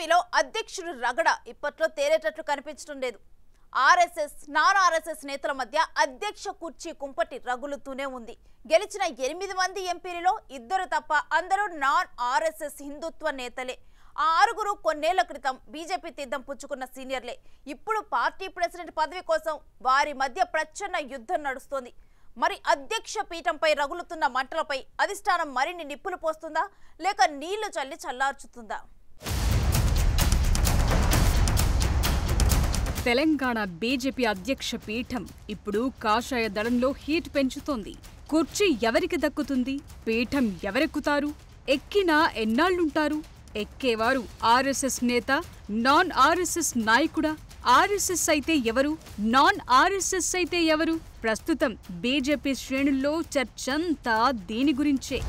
బీజేపీలో అధ్యక్షుడు రగడ ఇప్పట్లో తేలేటట్లు కనిపించడం లేదు. ఆర్ఎస్ఎస్ నాన్ ఆర్ఎస్ఎస్ నేతల మధ్య అధ్యక్ష కుర్చీ కుంపటి రగులుతూనే ఉంది. గెలిచిన 8 మంది ఎంపీలలో 2 తప్ప అందరూ నాన్ ఆర్ఎస్ఎస్ హిందుత్వ నేతలే. ఆ 6 కొన్నేళ్ల క్రితం బీజేపీ తీర్థం పుచ్చుకున్న సీనియర్లే. ఇప్పుడు పార్టీ ప్రెసిడెంట్ పదవి కోసం వారి మధ్య ప్రచండ యుద్ధం నడుస్తోంది. మరి అధ్యక్ష పీఠంపై రగులుతున్న మంటలపై అధిష్టానం మరిన్ని నిప్పులు పోస్తుందా లేక నీళ్లు చల్లి చల్లార్చుతుందా? తెలంగాణ బీజేపీ అధ్యక్ష పీఠం ఇప్పుడు కాషాయ దళంలో హీట్ పెంచుతోంది. కుర్చీ ఎవరికి దక్కుతుంది? పీఠం ఎవరెక్కుతారు? ఎక్కినా ఎన్నాళ్లుంటారు? ఎక్కేవారు ఆర్ఎస్ఎస్ నేత, నాన్ ఆర్ఎస్ఎస్ నాయకుడా? ఆర్ఎస్ఎస్ అయితే ఎవరు? నాన్ ఆర్ఎస్ఎస్ అయితే ఎవరు? ప్రస్తుతం బీజేపీ శ్రేణుల్లో చర్చంతా దీని గురించే.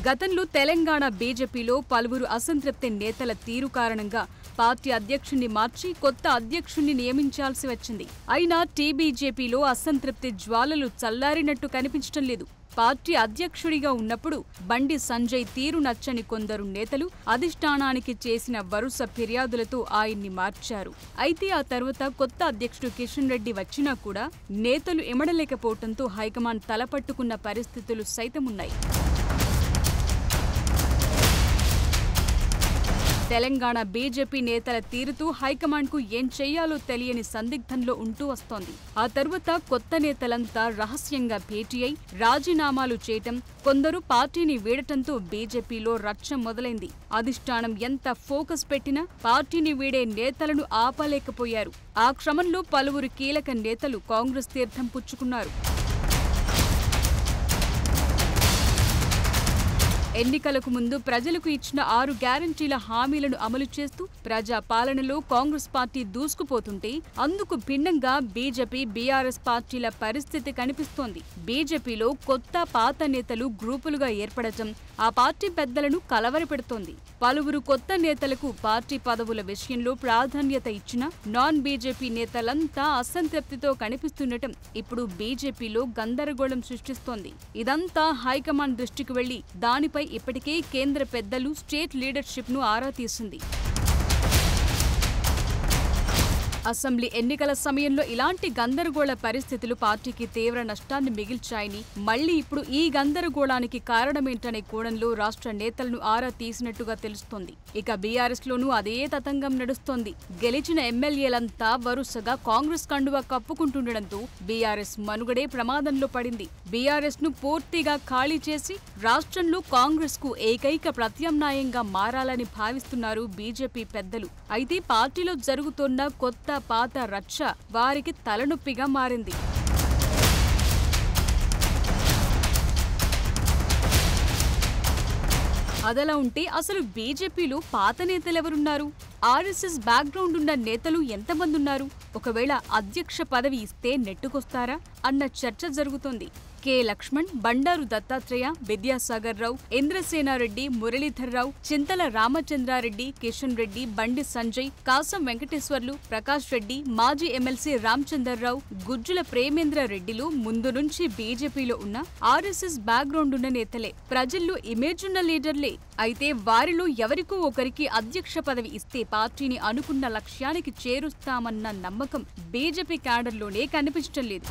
గతంలో తెలంగాణ బీజేపీలో పలువురు అసంతృప్తి నేతల తీరు కారణంగా పార్టీ అధ్యక్షుణ్ణి మార్చి కొత్త అధ్యక్షుణ్ణి నియమించాల్సి వచ్చింది. అయినా టీబీజేపీలో అసంతృప్తి జ్వాలలు చల్లారినట్టు కనిపించడం లేదు. పార్టీ అధ్యక్షుడిగా ఉన్నప్పుడు బండి సంజయ్ తీరు నచ్చని కొందరు నేతలు అధిష్టానానికి చేసిన వరుస ఫిర్యాదులతో ఆయన్ని మార్చారు. అయితే ఆ తర్వాత కొత్త అధ్యక్షుడు కిషన్ రెడ్డి వచ్చినా కూడా నేతలు ఇమడలేకపోవడంతో హైకమాండ్ తలపట్టుకున్న పరిస్థితులు సైతమున్నాయి. తెలంగాణ బీజేపీ నేతల తీరుతూ హైకమాండ్కు ఏం చెయ్యాలో తెలియని సందిగ్ధంలో ఉంటూ వస్తోంది. ఆ తర్వాత కొత్త నేతలంతా రహస్యంగా భేటీ అయి రాజీనామాలు చేయటం, కొందరు పార్టీని వీడటంతో బీజేపీలో రచ్చ మొదలైంది. అధిష్టానం ఎంత ఫోకస్ పెట్టినా పార్టీని వీడే నేతలను ఆపలేకపోయారు. ఆ క్రమంలో పలువురు కీలక నేతలు కాంగ్రెస్ తీర్థం పుచ్చుకున్నారు. ఎన్నికలకు ముందు ప్రజలకు ఇచ్చిన 6 గ్యారంటీల హామీలను అమలు చేస్తూ ప్రజా పాలనలో కాంగ్రెస్ పార్టీ దూసుకుపోతుంటే అందుకు భిన్నంగా బీజేపీ, బీఆర్ఎస్ పార్టీల పరిస్థితి కనిపిస్తోంది. బీజేపీలో కొత్త పాత నేతలు గ్రూపులుగా ఏర్పడటం ఆ పార్టీ పెద్దలను కలవరపెడుతోంది. పలువురు కొత్త నేతలకు పార్టీ పదవుల విషయంలో ప్రాధాన్యత ఇచ్చిన నాన్ బీజేపీ నేతలంతా అసంతృప్తితో కనిపిస్తుండటం ఇప్పుడు బీజేపీలో గందరగోళం సృష్టిస్తోంది. ఇదంతా హైకమాండ్ దృష్టికి వెళ్లి దానిపై ఇప్పటికే కేంద్ర పెద్దలు, స్టేట్ లీడర్షిప్ ను ఆరా తీసింది. అసెంబ్లీ ఎన్నికల సమయంలో ఇలాంటి గందరగోళ పరిస్థితులు పార్టీకి తీవ్ర నష్టాన్ని మిగిల్చాయని, మళ్లీ ఇప్పుడు ఈ గందరగోళానికి కారణమేంటనే కోణంలో రాష్ట్ర నేతలను ఆరా తీసినట్టుగా తెలుస్తోంది. ఇక బీఆర్ఎస్ లోనూ అదే తతంగం నడుస్తోంది. గెలిచిన ఎమ్మెల్యేలంతా వరుసగా కాంగ్రెస్ కండువా కప్పుకుంటుండటంతో బీఆర్ఎస్ మనుగడే ప్రమాదంలో పడింది. బీఆర్ఎస్ ను పూర్తిగా ఖాళీ చేసి రాష్ట్రంలో కాంగ్రెస్ కు ఏకైక ప్రత్యామ్నాయంగా మారాలని భావిస్తున్నారు బీజేపీ పెద్దలు. అయితే పార్టీలో జరుగుతున్న కొత్త పాత రచ్చ వారికి తలనొప్పిగా మారింది. అదలా ఉంటే అసలు బీజేపీలో పాత నేతలెవరున్నారు? ఆర్ఎస్ఎస్ బ్యాక్గ్రౌండ్ ఉన్న నేతలు ఎంతమందున్నారు? ఒకవేళ అధ్యక్ష పదవి ఇస్తే నెట్టుకొస్తారా అన్న చర్చ జరుగుతోంది. కె లక్ష్మణ్, బండారు దత్తాత్రేయ, విద్యాసాగర్ రావు, ఇంద్రసేనారెడ్డి, మురళీధర్ రావు, చింతల రామచంద్రారెడ్డి, కిషన్ రెడ్డి, బండి సంజయ్, కాసం వెంకటేశ్వర్లు, ప్రకాష్ రెడ్డి, మాజీ ఎమ్మెల్సీ రామచందర్రావు, గుజ్జుల ప్రేమేంద్ర రెడ్డిలు ముందు నుంచి బీజేపీలో ఉన్న ఆర్ఎస్ఎస్ బ్యాక్గ్రౌండ్ ఉన్న నేతలే. ప్రజల్లో ఇమేజ్ ఉన్న లీడర్లే. అయితే వారిలో ఎవరికో ఒకరికి అధ్యక్ష పదవి ఇస్తే పార్టీని అనుకున్న లక్ష్యానికి చేరుస్తామన్న నమ్మకం బీజేపీ క్యాడర్లోనే కనిపించడం లేదు.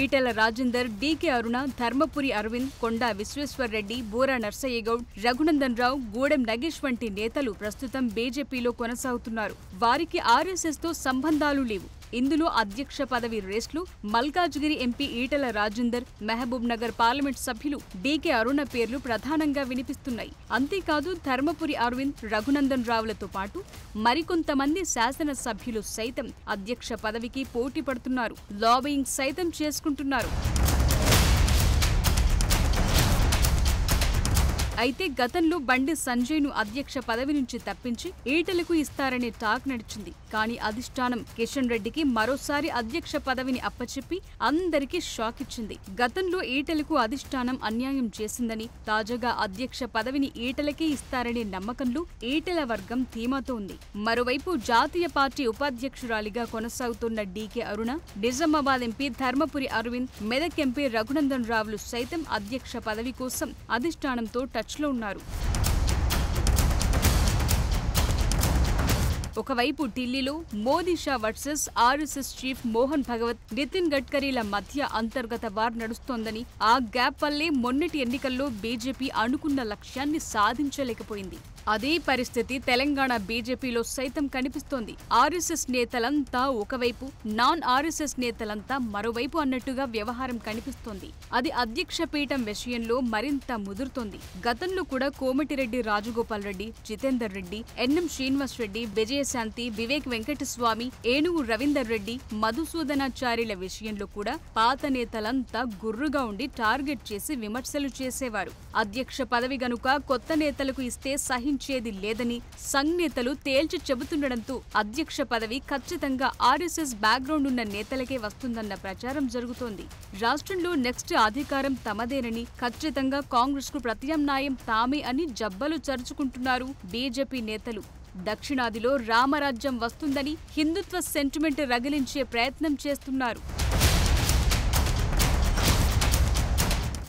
ఈటెల రాజేందర్, డీకే అరుణ, ధర్మపురి అరవింద్, కొండా విశ్వేశ్వర్రెడ్డి, బూరా నర్సయ్యగౌడ్, రఘునందన్ రావు, గూడెం నగేష్ వంటి నేతలు ప్రస్తుతం బీజేపీలో కొనసాగుతున్నారు. వారికి ఆర్ఎస్ఎస్ తో సంబంధాలు లేవు. ఇందులో అధ్యక్ష పదవి రేస్లో మల్కాజ్గిరి ఎంపీ ఈటెల రాజేందర్, మహబూబ్ నగర్ పార్లమెంట్ సభ్యులు డీకే అరుణ పేర్లు ప్రధానంగా వినిపిస్తున్నాయి. అంతేకాదు ధర్మపురి అరవింద్, రఘునందన్ రావులతో పాటు మరికొంతమంది శాసనసభ్యులు సైతం అధ్యక్ష పదవికి పోటీ పడుతున్నారు. లాబియింగ్ సైతం చేసుకుంటున్నారు. అయితే గతంలో బండి సంజయ్ను అధ్యక్ష పదవి నుంచి తప్పించి ఈటలకు ఇస్తారనే టాక్ నడిచింది. కానీ అధిష్టానం కిషన్ రెడ్డికి మరోసారి అధ్యక్ష పదవిని అప్పచెప్పి అందరికీ షాక్ ఇచ్చింది. గతంలో ఈటలకు అధిష్టానం అన్యాయం చేసిందని, తాజాగా అధ్యక్ష పదవిని ఈటలకే ఇస్తారనే నమ్మకంలో ఈటల వర్గం ధీమాతో ఉంది. మరోవైపు జాతీయ పార్టీ ఉపాధ్యక్షురాలిగా కొనసాగుతున్న DK Aruna, Nizamabad MP Dharmapuri Arvind, Medak MP Raghunandan రావులు సైతం అధ్యక్ష పదవి కోసం అధిష్టానంతో టచ్లో ఉన్నారు. ఒకవైపు ఢిల్లీలో Modi Shah versus RSS chief Mohan Bhagwat, Nitin గడ్కరీల మధ్య అంతర్గత వార్ నడుస్తోందని, ఆ గ్యాప్ వల్లే మొన్నటి ఎన్నికల్లో బీజేపీ అనుకున్న లక్ష్యాన్ని సాధించలేకపోయింది. అదే పరిస్థితి తెలంగాణ బీజేపీలో సైతం కనిపిస్తోంది. ఆర్ఎస్ఎస్ నేతలంతా ఒకవైపు, నాన్ ఆర్ఎస్ఎస్ నేతలంతా మరోవైపు అన్నట్టుగా వ్యవహారం కనిపిస్తోంది. అది అధ్యక్ష పీఠం విషయంలో మరింత ముదురుతోంది. గతంలో కూడా కోమటిరెడ్డి రాజగోపాల్ రెడ్డి, జితేందర్ రెడ్డి, ఎన్ఎం శ్రీనివాస్ రెడ్డి, విజయశాంతి, వివేక్ వెంకటస్వామి, ఏనుగు రవీందర్ రెడ్డి, మధుసూదనాచార్యుల విషయంలో కూడా పాత నేతలంతా గుర్రుగా ఉండి టార్గెట్ చేసి విమర్శలు చేసేవారు. అధ్యక్ష పదవి గనుక కొత్త నేతలకు ఇస్తే సహించేది లేదని సంఘ్ నేతలు తేల్చి చెబుతుండటంతో అధ్యక్ష పదవి ఖచ్చితంగా ఆర్ఎస్ఎస్ బ్యాక్గ్రౌండ్ ఉన్న నేతలకే వస్తుందన్న ప్రచారం జరుగుతోంది. రాష్ట్రంలో నెక్స్ట్ అధికారం తమదేనని, ఖచ్చితంగా కాంగ్రెస్ కు ప్రత్యామ్నాయం తామే అని జబ్బలు చరుచుకుంటున్నారు బీజేపీ నేతలు. దక్షిణాదిలో రామరాజ్యం వస్తుందని హిందుత్వ సెంటిమెంట్ రగిలించే ప్రయత్నం చేస్తున్నారు.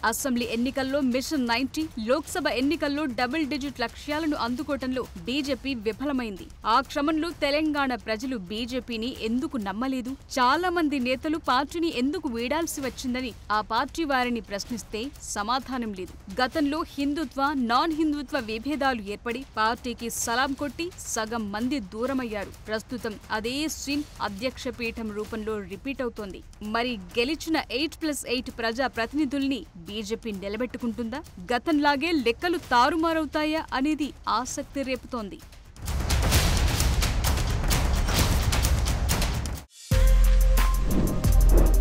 అసెంబ్లీ ఎన్నికల్లో మిషన్ 90, లోక్సభ ఎన్నికల్లో డబుల్ డిజిట్ లక్ష్యాలను అందుకోవటంలో బీజేపీ విఫలమైంది. ఆ క్రమంలో తెలంగాణ ప్రజలు బీజేపీని ఎందుకు నమ్మలేదు, చాలా మంది నేతలు పార్టీని ఎందుకు వీడాల్సి వచ్చిందని ఆ పార్టీ వారిని ప్రశ్నిస్తే సమాధానం లేదు. గతంలో హిందుత్వ, నాన్ హిందుత్వ విభేదాలు ఏర్పడి పార్టీకి సలాం కొట్టి సగం మంది దూరమయ్యారు. ప్రస్తుతం అదే సీన్ అధ్యక్ష పీఠం రూపంలో రిపీట్ అవుతోంది. మరి గెలిచిన 8+8 ప్రజా ప్రతినిధుల్ని బీజేపీ నిలబెట్టుకుంటుందా, గతంలాగే లెక్కలు తారుమారవుతాయా అనేది ఆసక్తి రేపుతోంది.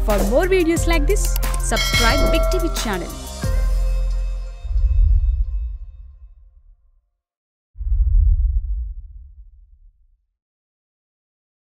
For more videos like this, subscribe Big TV channel.